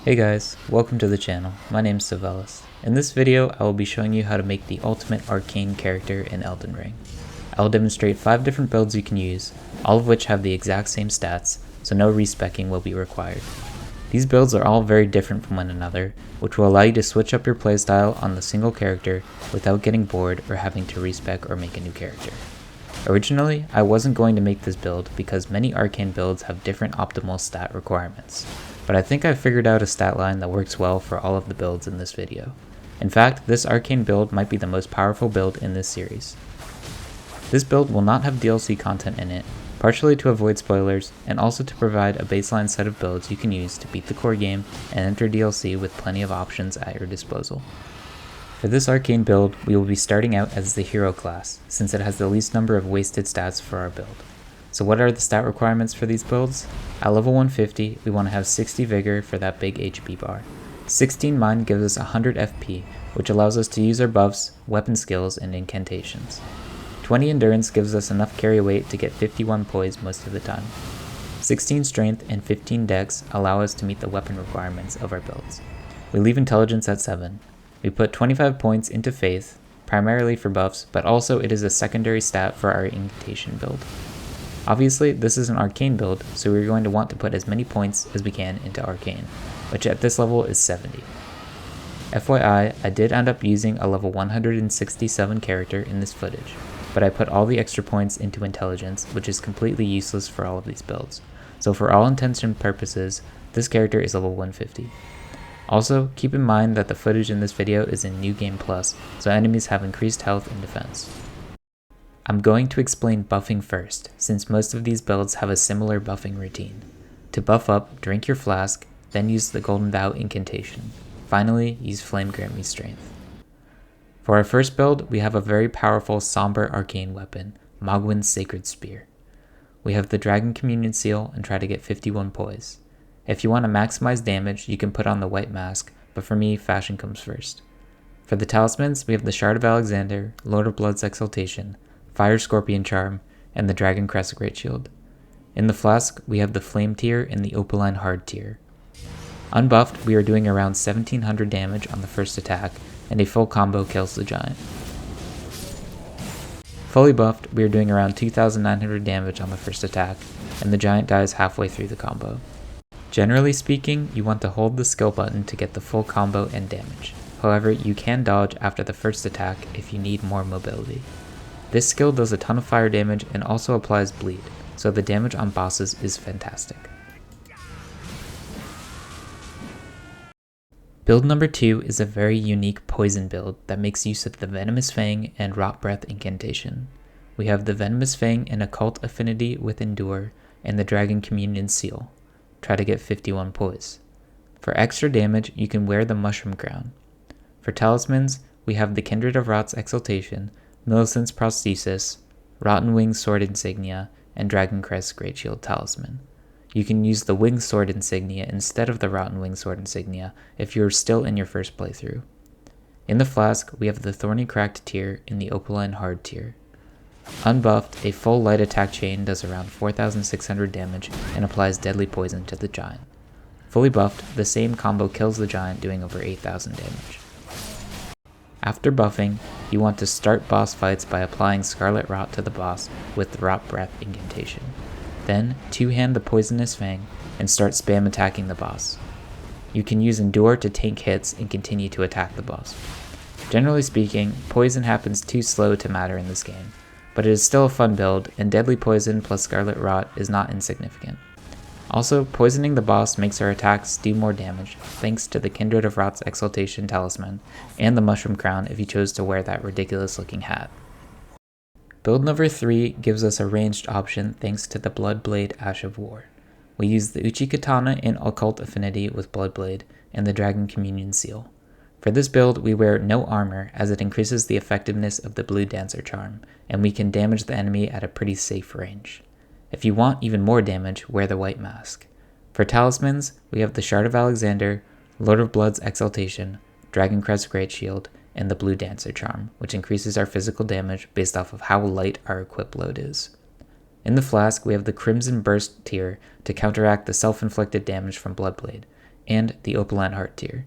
Hey guys, welcome to the channel. My name's Savelis. In this video, I will be showing you how to make the ultimate Arcane character in Elden Ring. I will demonstrate 5 different builds you can use, all of which have the exact same stats, so no respecing will be required. These builds are all very different from one another, which will allow you to switch up your playstyle on the single character without getting bored or having to respec or make a new character. Originally, I wasn't going to make this build because many Arcane builds have different optimal stat requirements, but I think I've figured out a stat line that works well for all of the builds in this video. In fact, this Arcane build might be the most powerful build in this series. This build will not have DLC content in it, partially to avoid spoilers, and also to provide a baseline set of builds you can use to beat the core game and enter DLC with plenty of options at your disposal. For this Arcane build, we will be starting out as the hero class, since it has the least number of wasted stats for our build. So what are the stat requirements for these builds? At level 150, we want to have 60 vigor for that big HP bar. 16 mind gives us 100 FP, which allows us to use our buffs, weapon skills, and incantations. 20 endurance gives us enough carry weight to get 51 poise most of the time. 16 strength and 15 dex allow us to meet the weapon requirements of our builds. We leave intelligence at 7. We put 25 points into faith, primarily for buffs, but also it is a secondary stat for our incantation build. Obviously, this is an Arcane build, so we're going to want to put as many points as we can into Arcane, which at this level is 70. FYI, I did end up using a level 167 character in this footage, but I put all the extra points into intelligence, which is completely useless for all of these builds. So for all intents and purposes, this character is level 150. Also, keep in mind that the footage in this video is in New Game Plus, so enemies have increased health and defense. I'm going to explain buffing first, since most of these builds have a similar buffing routine. To buff up, drink your flask, then use the Golden Vow incantation. Finally, use Flame Grant Me Strength. For our first build, we have a very powerful somber arcane weapon, Mohgwyn's Sacred Spear. We have the Dragon Communion Seal and try to get 51 poise. If you want to maximize damage, you can put on the white mask, but for me, fashion comes first. For the talismans, we have the Shard of Alexander, Lord of Blood's Exaltation, Fire Scorpion Charm, and the Dragon Crest Great Shield. In the flask, we have the Flame tier and the Opaline Hard tier. Unbuffed, we are doing around 1700 damage on the first attack, and a full combo kills the giant. Fully buffed, we are doing around 2900 damage on the first attack, and the giant dies halfway through the combo. Generally speaking, you want to hold the skill button to get the full combo and damage. However, you can dodge after the first attack if you need more mobility. This skill does a ton of fire damage and also applies bleed, so the damage on bosses is fantastic. Build number 2 is a very unique poison build that makes use of the Venomous Fang and Rot Breath incantation. We have the Venomous Fang and Occult Affinity with Endure, and the Dragon Communion Seal. Try to get 51 poise. For extra damage, you can wear the Mushroom Crown. For talismans, we have the Kindred of Rot's Exaltation, Millicent's Prosthesis, Rotten Wing Sword Insignia, and Dragon Crest Great Shield Talisman. You can use the Wing Sword Insignia instead of the Rotten Wing Sword Insignia if you're still in your first playthrough. In the flask, we have the Thorny Cracked tier and the Opaline Hard tier. Unbuffed, a full light attack chain does around 4600 damage and applies deadly poison to the giant. Fully buffed, the same combo kills the giant doing over 8000 damage. After buffing, you want to start boss fights by applying Scarlet Rot to the boss with the Rot Breath incantation. Then, two-hand the Poisonous Fang and start spam attacking the boss. You can use Endure to tank hits and continue to attack the boss. Generally speaking, poison happens too slow to matter in this game, but it is still a fun build, and Deadly Poison plus Scarlet Rot is not insignificant. Also, poisoning the boss makes our attacks do more damage, thanks to the Kindred of Rot's Exaltation Talisman, and the Mushroom Crown if you chose to wear that ridiculous looking hat. Build number 3 gives us a ranged option thanks to the Bloodblade Ash of War. We use the Uchi Katana in Occult Affinity with Bloodblade, and the Dragon Communion Seal. For this build, we wear no armor as it increases the effectiveness of the Blue Dancer charm, and we can damage the enemy at a pretty safe range. If you want even more damage, wear the white mask. For talismans, we have the Shard of Alexander, Lord of Blood's Exaltation, Dragon Crest Great Shield, and the Blue Dancer charm, which increases our physical damage based off of how light our equip load is. In the flask, we have the Crimson Burst tier to counteract the self-inflicted damage from Bloodblade, and the Opaline Heart tier.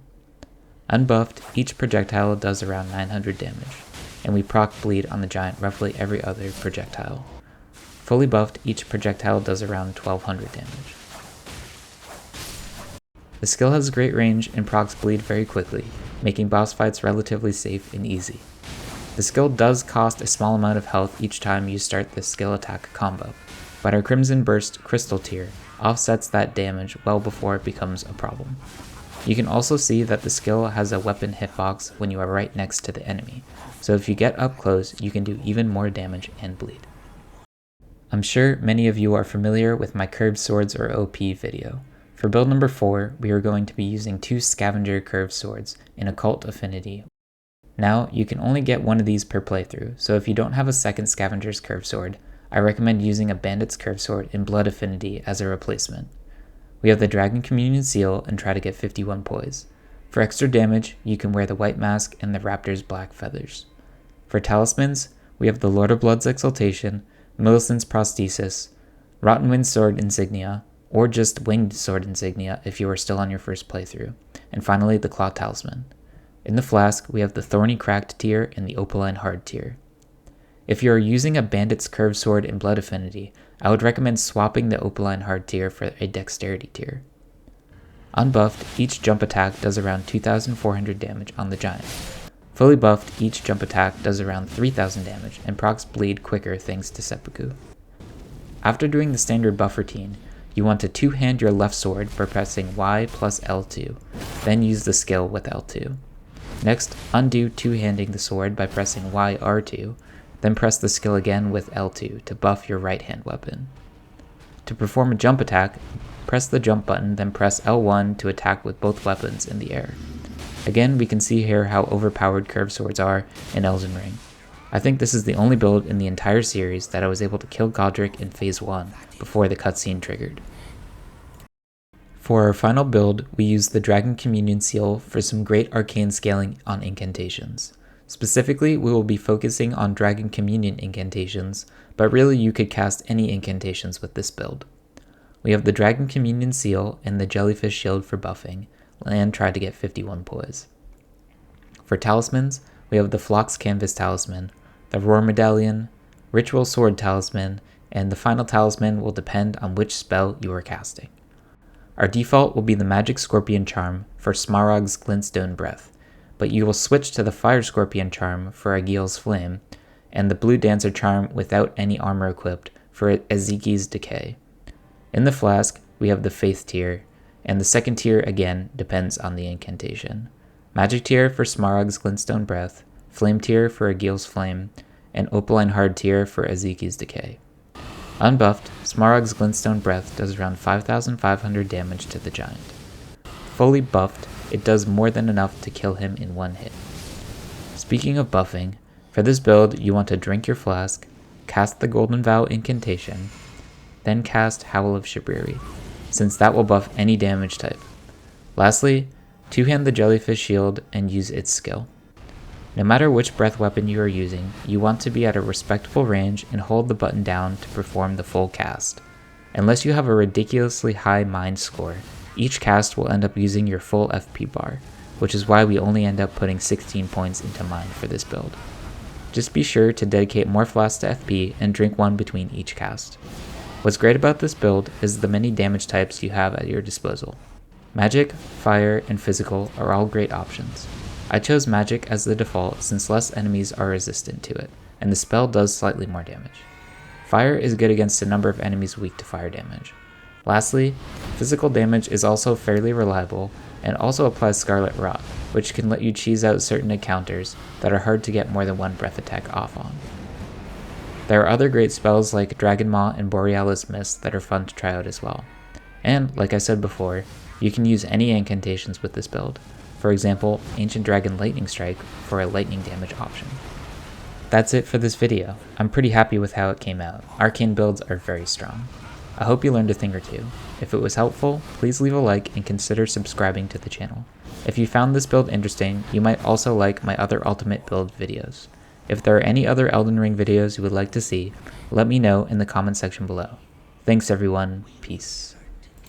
Unbuffed, each projectile does around 900 damage, and we proc bleed on the giant roughly every other projectile. Fully buffed, each projectile does around 1200 damage. The skill has great range and procs bleed very quickly, making boss fights relatively safe and easy. The skill does cost a small amount of health each time you start the skill attack combo, but our Crimson Burst Crystal tier offsets that damage well before it becomes a problem. You can also see that the skill has a weapon hitbox when you are right next to the enemy, so if you get up close, you can do even more damage and bleed. I'm sure many of you are familiar with my curved swords or OP video. For build number 4, we are going to be using 2 Scavenger curved swords in Occult Affinity. Now, you can only get one of these per playthrough, so if you don't have a second Scavenger's curved sword, I recommend using a Bandit's curved sword in Blood Affinity as a replacement. We have the Dragon Communion Seal and try to get 51 poise. For extra damage, you can wear the White Mask and the Raptor's Black Feathers. For talismans, we have the Lord of Blood's Exaltation, Millicent's Prosthesis, Rotten Wind Sword Insignia, or just Winged Sword Insignia if you are still on your first playthrough, and finally the Claw Talisman. In the flask, we have the Thorny Cracked tier and the Opaline Hard tier. If you are using a Bandit's Curved Sword in Blood Affinity, I would recommend swapping the Opaline Hard tier for a Dexterity tier. Unbuffed, each jump attack does around 2,400 damage on the giant. Fully buffed, each jump attack does around 3,000 damage, and procs bleed quicker thanks to Seppuku. After doing the standard buff routine, you want to two-hand your left sword by pressing Y plus L2, then use the skill with L2. Next, undo two-handing the sword by pressing Y R2, then press the skill again with L2 to buff your right-hand weapon. To perform a jump attack, press the jump button, then press L1 to attack with both weapons in the air. Again, we can see here how overpowered curved swords are in Elden Ring. I think this is the only build in the entire series that I was able to kill Godric in Phase 1 before the cutscene triggered. For our final build, we used the Dragon Communion Seal for some great arcane scaling on incantations. Specifically, we will be focusing on Dragon Communion incantations, but really you could cast any incantations with this build. We have the Dragon Communion Seal and the Jellyfish Shield for buffing, and try to get 51 poise. For talismans, we have the Phlox Canvas Talisman, the Roar Medallion, Ritual Sword Talisman, and the final talisman will depend on which spell you are casting. Our default will be the Magic Scorpion Charm for Smaragd's Glintstone Breath, but you will switch to the Fire Scorpion Charm for Agiel's Flame, and the Blue Dancer Charm without any armor equipped for Ezekiel's Decay. In the flask, we have the Faith tier, and the second tier again depends on the incantation. Magic tier for Smaragd's Glintstone Breath, Flame tier for Agiel's Flame, and Opaline Hard tier for Ezekiel's Decay. Unbuffed, Smaragd's Glintstone Breath does around 5,500 damage to the giant. Fully buffed, it does more than enough to kill him in one hit. Speaking of buffing, for this build you want to drink your flask, cast the Golden Vow incantation, then cast Howl of Shibriri, since that will buff any damage type. Lastly, two-hand the Jellyfish Shield and use its skill. No matter which breath weapon you are using, you want to be at a respectable range and hold the button down to perform the full cast. Unless you have a ridiculously high mind score, each cast will end up using your full FP bar, which is why we only end up putting 16 points into mind for this build. Just be sure to dedicate more flasks to FP and drink one between each cast. What's great about this build is the many damage types you have at your disposal. Magic, fire, and physical are all great options. I chose magic as the default since less enemies are resistant to it, and the spell does slightly more damage. Fire is good against a number of enemies weak to fire damage. Lastly, physical damage is also fairly reliable and also applies Scarlet Rot, which can let you cheese out certain encounters that are hard to get more than one breath attack off on. There are other great spells like Dragon Maw and Borealis Mist that are fun to try out as well. And, like I said before, you can use any incantations with this build. For example, Ancient Dragon Lightning Strike for a lightning damage option. That's it for this video. I'm pretty happy with how it came out. Arcane builds are very strong. I hope you learned a thing or two. If it was helpful, please leave a like and consider subscribing to the channel. If you found this build interesting, you might also like my other Ultimate build videos. If there are any other Elden Ring videos you would like to see, let me know in the comment section below. Thanks everyone, peace.